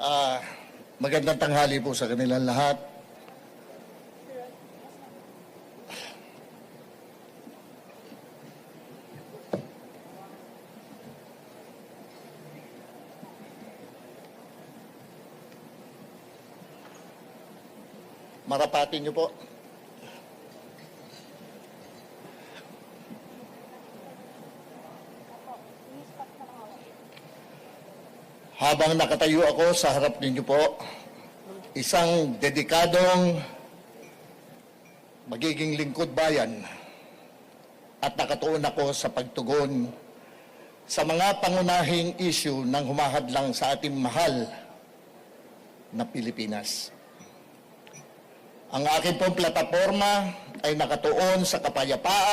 Magandang tanghali po sa kanilang lahat. Marapatin niyo po. Habang nakatayo ako sa harap ninyo po, isang dedikadong magiging lingkod bayan at nakatuon ako sa pagtugon sa mga pangunahing issue ng humahadlang sa ating mahal na Pilipinas. Ang aking pong plataporma ay nakatuon sa kapayapaan,